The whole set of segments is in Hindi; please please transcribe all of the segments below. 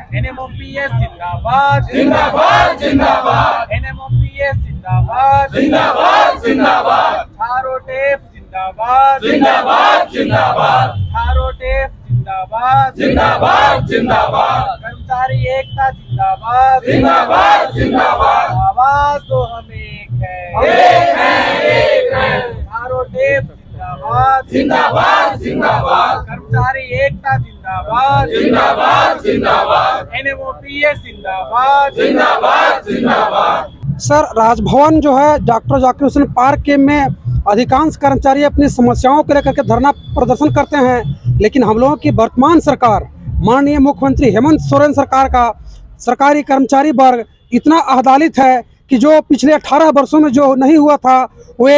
NMOPS जिंदाबाद जिंदाबाद जिंदाबाद NMOPS जिंदाबाद जिंदाबाद जिंदाबाद थारो टेप जिंदाबाद जिंदाबाद जिंदाबाद थारो टेप जिंदाबाद जिंदाबाद जिंदाबाद कर्मचारी एकता जिंदाबाद जिंदाबाद जिंदाबाद आवाज तो हम एक है एक है एक है थारो टेप जिंदाबाद जिंदाबाद जिंदाबाद कर्मचारी एकता जिंदाबाद जिंदाबाद जिंदाबाद NMOPS जिंदाबाद जिंदाबाद जिंदाबाद। सर, राजभवन जो है डॉक्टर जाकिर हुसैन पार्क के में अधिकांश कर्मचारी अपनी समस्याओं को लेकर के धरना प्रदर्शन करते हैं, लेकिन हम लोगों की वर्तमान सरकार माननीय मुख्यमंत्री हेमंत सोरेन सरकार का सरकारी कर्मचारी वर्ग इतना अहदालित है कि जो पिछले 18 वर्षों में जो नहीं हुआ था वो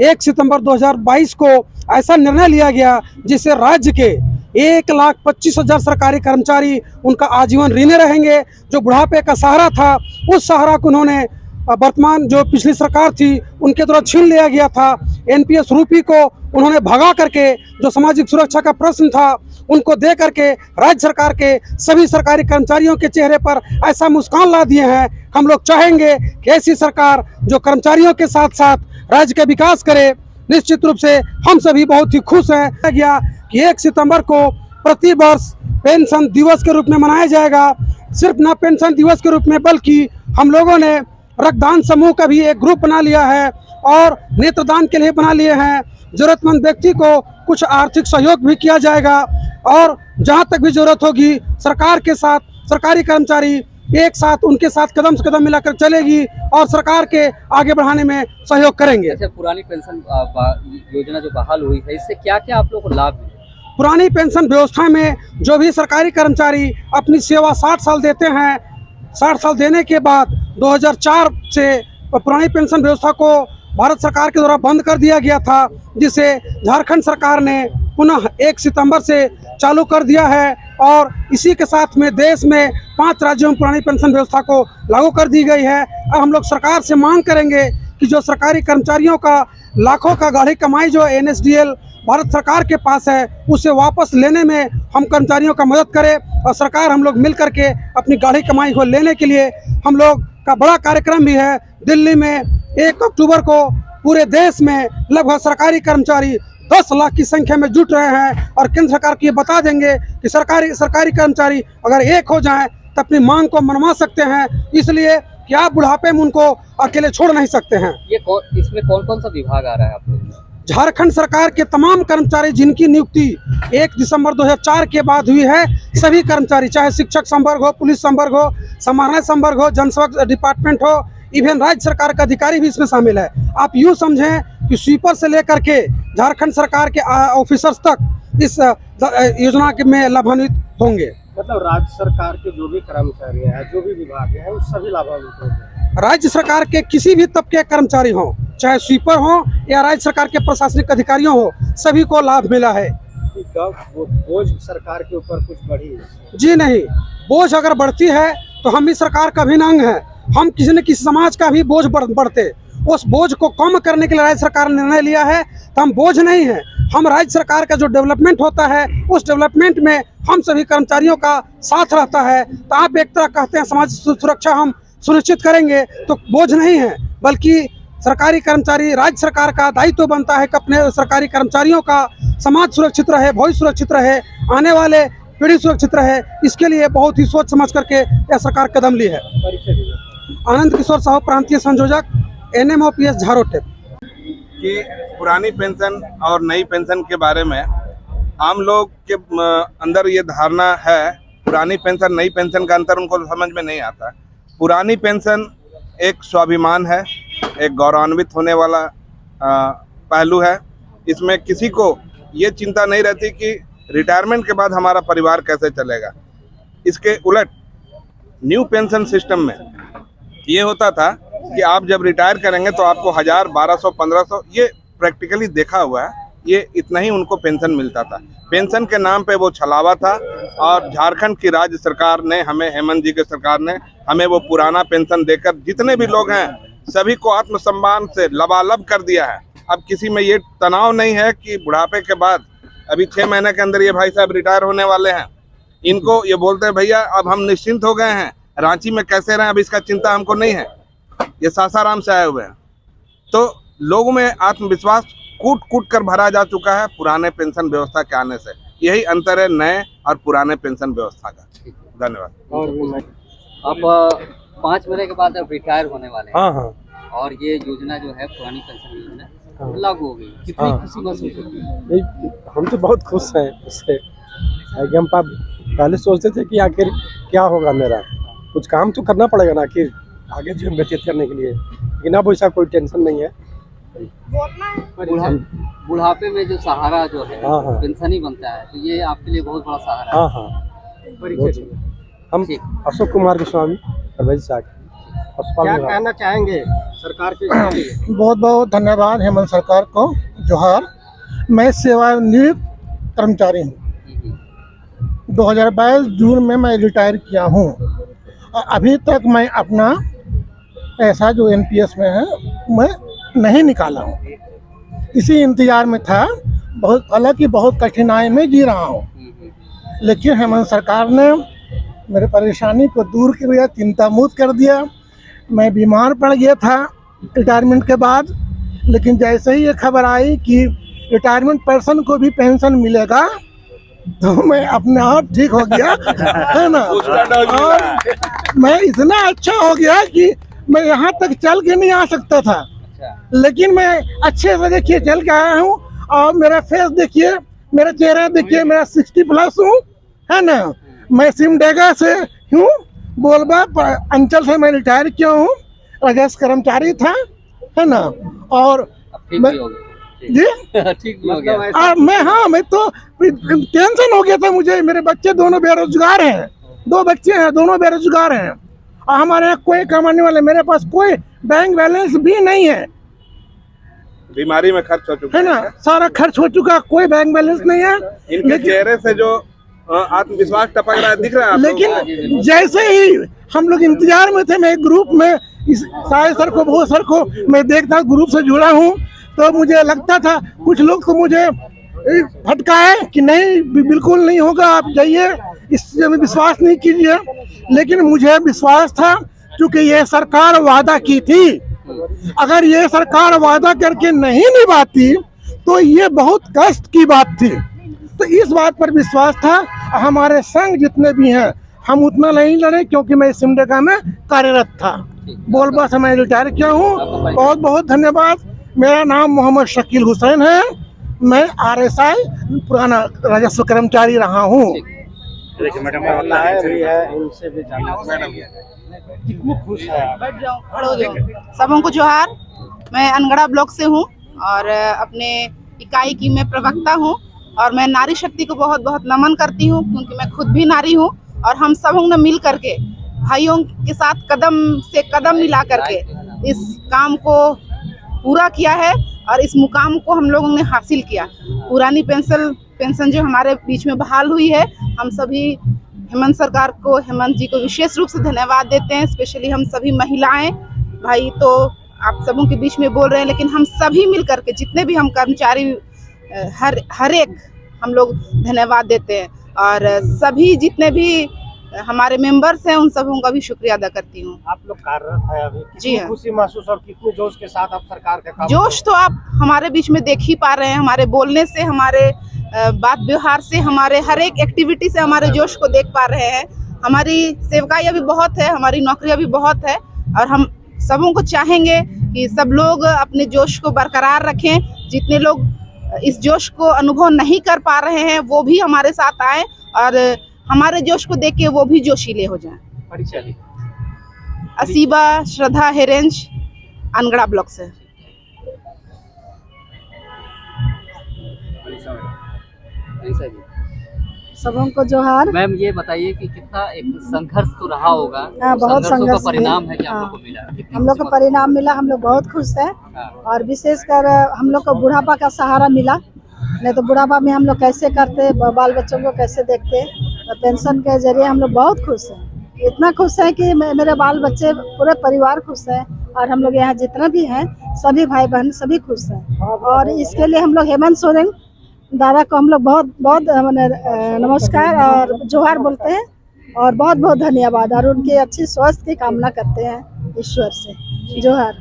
1 सितंबर 2022 को ऐसा निर्णय लिया गया जिससे राज्य के 1,25,000 सरकारी कर्मचारी उनका आजीवन ऋणी रहेंगे। जो बुढ़ापे का सहारा था उस सहारा को उन्होंने वर्तमान जो पिछली सरकार थी उनके द्वारा छीन लिया गया था। NPS रूपी को उन्होंने भगा करके जो सामाजिक सुरक्षा का प्रश्न था उनको दे करके राज्य सरकार के सभी सरकारी कर्मचारियों के चेहरे पर ऐसा मुस्कान ला दिए हैं। हम लोग चाहेंगे कि ऐसी सरकार जो कर्मचारियों के साथ साथ राज्य का विकास करे। निश्चित रूप से हम सभी बहुत ही खुश हैं गया कि 1 सितंबर को प्रति वर्ष पेंशन दिवस के रूप में मनाया जाएगा। सिर्फ न पेंशन दिवस के रूप में बल्कि हम लोगों ने रक्तदान समूह का भी एक ग्रुप बना लिया है और नेत्रदान के लिए बना लिए हैं। जरूरतमंद व्यक्ति को कुछ आर्थिक सहयोग भी किया जाएगा और जहां तक भी जरूरत होगी सरकार के साथ सरकारी कर्मचारी एक साथ उनके साथ कदम से कदम मिलाकर चलेगी और सरकार के आगे बढ़ाने में सहयोग करेंगे। जैसे पुरानी पेंशन योजना जो बहाल हुई है, इससे क्या क्या आप लोगों को लाभ मिले? पुरानी पेंशन व्यवस्था में जो भी सरकारी कर्मचारी अपनी सेवा 60 साल देते हैं, 60 साल देने के बाद 2004 से पुरानी पेंशन व्यवस्था को भारत सरकार के द्वारा बंद कर दिया गया था, जिसे झारखंड सरकार ने पुनः 1 सितंबर से चालू कर दिया है और इसी के साथ में देश में 5 राज्यों में पुरानी पेंशन व्यवस्था को लागू कर दी गई है। अब हम लोग सरकार से मांग करेंगे कि जो सरकारी कर्मचारियों का लाखों का गाढ़ी कमाई जो NSDL भारत सरकार के पास है उसे वापस लेने में हम कर्मचारियों का मदद करें और सरकार हम लोग मिल करके अपनी गाढ़ी कमाई को लेने के लिए हम लोग का बड़ा कार्यक्रम भी है। दिल्ली में 1 अक्टूबर को पूरे देश में लगभग सरकारी कर्मचारी 10 लाख की संख्या में जुट रहे हैं और केंद्र सरकार को ये बता देंगे कि सरकारी कर्मचारी अगर एक हो जाएं तो अपनी मांग को मनवा सकते हैं, इसलिए कि आप बुढ़ापे में उनको अकेले छोड़ नहीं सकते हैं। इसमें कौन कौन सा विभाग आ रहा है आप लोग? झारखंड सरकार के तमाम कर्मचारी जिनकी नियुक्ति 1 दिसंबर 2004 के बाद हुई है, सभी कर्मचारी चाहे शिक्षक संवर्ग हो, पुलिस संवर्ग हो, समाहरणालय संवर्ग हो, जनसेवा डिपार्टमेंट हो, इवन राज्य सरकार का अधिकारी भी इसमें शामिल है। आप यूँ समझें कि स्वीपर से लेकर के झारखंड सरकार के ऑफिसर्स तक इस योजना के में लाभान्वित होंगे। मतलब राज्य सरकार के जो भी कर्मचारी हैं, जो भी विभाग हैं, उस सभी लाभान्वित होंगे। राज्य सरकार के किसी भी तबके के कर्मचारी हों, चाहे स्वीपर हों या राज्य सरकार के प्रशासनिक अधिकारियों हो, सभी को लाभ मिला है। बोझ सरकार के ऊपर कुछ बढ़ी है? जी नहीं, बोझ अगर बढ़ती है तो हम भी सरकार का अभिन्न अंग है। हम किसी न किसी समाज का भी बोझ बढ़ते, उस बोझ को कम करने के लिए राज्य सरकार ने निर्णय लिया है। तो हम बोझ नहीं है, हम राज्य सरकार का जो डेवलपमेंट होता है उस डेवलपमेंट में हम सभी कर्मचारियों का साथ रहता है। तो आप एक तरह कहते हैं समाज सुरक्षा हम सुनिश्चित करेंगे, तो बोझ नहीं है, बल्कि सरकारी कर्मचारी राज्य सरकार का दायित्व बनता है कि अपने सरकारी कर्मचारियों का समाज सुरक्षित रहे, भविष्य सुरक्षित रहे, आने वाले पीढ़ी सुरक्षित रहे। इसके लिए बहुत ही सोच समझ करके यह सरकार कदम ली है। आनंद किशोर साहू, प्रांतीय संयोजक, NMOPS झारो टेप। कि पुरानी पेंशन और नई पेंशन के बारे में आम लोग के अंदर ये धारणा है, पुरानी पेंशन नई पेंशन का अंतर उनको समझ में नहीं आता। पुरानी पेंशन एक स्वाभिमान है, एक गौरवान्वित होने वाला पहलू है। इसमें किसी को ये चिंता नहीं रहती कि रिटायरमेंट के बाद हमारा परिवार कैसे चलेगा। इसके उलट न्यू पेंशन सिस्टम में ये होता था कि आप जब रिटायर करेंगे तो आपको 1000, 1200, 1500, ये प्रैक्टिकली देखा हुआ है, ये इतना ही उनको पेंशन मिलता था। पेंशन के नाम पे वो छलावा था और झारखंड की राज्य सरकार ने हमें, हेमंत जी के सरकार ने हमें वो पुराना पेंशन देकर जितने भी लोग हैं सभी को आत्मसम्मान से लबालब कर दिया है। अब किसी में ये तनाव नहीं है कि बुढ़ापे के बाद अभी 6 महीने के अंदर ये भाई साहब रिटायर होने वाले हैं, इनको ये बोलते हैं भैया अब हम निश्चिंत हो गए हैं, रांची में कैसे रहें अब इसका चिंता हमको नहीं है, ये सासाराम से आए हुए हैं। तो लोगों में आत्मविश्वास कूट कूट कर भरा जा चुका है पुराने पेंशन व्यवस्था के आने से। यही अंतर है नए और पुराने पेंशन व्यवस्था का। धन्यवाद। और भी मैं अब 5 महीने के बाद अब रिटायर होने वाले हैं हाँ हाँ और ये योजना जो है पुरानी पेंशन योजना लागू हो गई, कितनी हाँ। खुशी महसूस होती है? नहीं, हम तो बहुत खुश हैं उससे। कि हम पहले सोचते थे कि आखिर क्या होगा, मेरा कुछ काम तो करना पड़ेगा ना आखिर आगे जीवन व्यतीत करने के लिए, लेकिन अब वैसा कोई टेंशन नहीं है। बुढ़ापे में जो सहारा जो है हाँ, हाँ। पेंशन ही बनता है, तो ये आपके लिए बहुत बड़ा सहारा है। हाँ हाँ हम ठीक। अशोक कुमार गोस्वामी रवैया साहब अस्पताल क्या में कहना चाहेंगे सरकार के इसके लिए? बहुत बहुत धन्यवाद हेमंत सरकार को, जोहार। मैं सेवानिवृत्त कर्मचारी हूँ। 2022 जून में मैं रिटायर किया हूँ और अभी तक मैं अपना पैसा जो एनपीएस में है मैं नहीं निकाला हूँ। इसी इंतजार में था, बहुत हालांकि बहुत कठिनाई में जी रहा हूँ, लेकिन हेमंत सरकार ने मेरे परेशानी को दूर कर दिया, चिंता मुक्त कर दिया। मैं बीमार पड़ गया था रिटायरमेंट के बाद, लेकिन जैसे ही ये खबर आई कि रिटायरमेंट पर्सन को भी पेंशन मिलेगा तो मैं अपने आप ठीक हो गया है ना। और मैं इतना अच्छा हो गया कि मैं यहाँ तक चल के नहीं आ सकता था, लेकिन मैं अच्छे से देखिए चल के आया हूँ। और मेरा फेस देखिए, मेरा चेहरा देखिए, मेरा 60+ हूँ है ना। मैं सिमडेगा से हूँ, बोलबा अंचल से मैं रिटायर किया हूँ, राजस्व कर्मचारी था है ना। और ठीक मैं भी हो गया। जी ठीक भी हो गया। मैं तो टेंशन हो गया था मुझे। मेरे बच्चे दोनों बेरोजगार हैं, 2 बच्चे हैं, दोनों बेरोजगार हैं और हमारे यहाँ कोई कमाने वाले, मेरे पास कोई बैंक बैलेंस भी नहीं है, बीमारी में खर्च हो चुका है ना। सारा खर्च हो चुका, कोई बैंक बैलेंस नहीं है। इनके चेहरे से जो आत्मविश्वास टपक रहा है दिख रहा है आप लोगों को? लेकिन जैसे ही हम लोग इंतजार में थे, मैं एक ग्रुप में इस साय सर को, बहुत सर को मैं देखता ग्रुप से जुड़ा हूँ, तो मुझे लगता था कुछ लोग तो मुझे फटकाए कि नहीं बिल्कुल नहीं होगा, आप जाइए, इससे विश्वास नहीं कीजिए। लेकिन मुझे विश्वास था, क्योंकि ये सरकार वादा की थी। अगर ये सरकार वादा करके नहीं निभाती तो ये बहुत कष्ट की बात थी। तो इस बात पर विश्वास था। हमारे संघ जितने भी हैं, हम उतना नहीं लड़े, क्योंकि मैं सिमडेगा में कार्यरत था। बोलबा से मैं रिटायर किया हूँ। बहुत बहुत धन्यवाद। मेरा नाम मोहम्मद शकील हुसैन है, मैं RSI पुराना राजस्व कर्मचारी रहा हूँ। महिलाएं भी है, इनसे भी जानना कितनी खुश है आप? बैठ जाओ, खड़े हो जाओ। सबों को जोहार। मैं अनगढ़ा ब्लॉक से हूँ और अपने इकाई की मैं प्रवक्ता हूँ और मैं नारी शक्ति को बहुत बहुत नमन करती हूँ, क्योंकि मैं खुद भी नारी हूँ और हम सब ने मिल करके भाइयों के साथ कदम से कदम मिला करके इस काम को पूरा किया है और इस मुकाम को हम लोगों ने हासिल किया। पुरानी पेंशन जो हमारे बीच में बहाल हुई है, हम सभी हेमंत सरकार को, हेमंत जी को विशेष रूप से धन्यवाद देते हैं। स्पेशली हम सभी महिलाएं भाई तो आप सबों के बीच में बोल रहे हैं, लेकिन हम सभी मिल करके जितने भी हम कर्मचारी हर एक हम लोग धन्यवाद देते हैं और सभी जितने भी हमारे मेंबर्स हैं उन सबों का भी शुक्रिया अदा करती हूँ। आप लोग कार्यरत है अभी, जी कितनी हाँ। खुशी महसूस और कितने जोश के साथ आप सरकार के काम जोश तो आप हमारे बीच में देख ही पा रहे हैं, हमारे बोलने से, हमारे बात व्यवहार से, हमारे हर एक एक्टिविटी से हमारे जोश को देख पा रहे हैं। हमारी सेवकाइयाँ भी बहुत है, हमारी नौकरियाँ भी बहुत है और हम सबों को चाहेंगे कि सब लोग अपने जोश को बरकरार रखें। जितने लोग इस जोश को अनुभव नहीं कर पा रहे हैं वो भी हमारे साथ आए और हमारे जोश को देख के वो भी जोशीले हो जाएं। परिचय दी। असीबा श्रद्धा हेरेंज, अनगढ़ा ब्लॉक से। सबों को जोहार। मैम ये बताइए कि कितना एक संघर्ष तो रहा होगा, हाँ, बहुत संघर्षों का संघर्ष परिणाम है कि आप हाँ। लोग को मिला, कितनी हम लोग को खुशी परिणाम मिला, हम लोग बहुत खुश हैं हाँ। और विशेषकर हम लोग को बुढ़ापा का सहारा मिला। नहीं तो बुढ़ापा में हम लोग कैसे करते, बाल बच्चों को कैसे देखते, तो पेंशन के जरिए हम लोग बहुत खुश हैं। इतना खुश है कि मेरे बाल बच्चे, पूरे परिवार खुश है और हम लोग यहाँ जितना भी हैं सभी भाई बहन सभी खुश हैं। और इसके लिए हम लोग हेमंत सोरेन दादा को हम लोग बहुत बहुत नमस्कार और जोहार बोलते हैं और बहुत बहुत धन्यवाद और उनकी अच्छी स्वास्थ्य की कामना करते हैं ईश्वर से जोहार।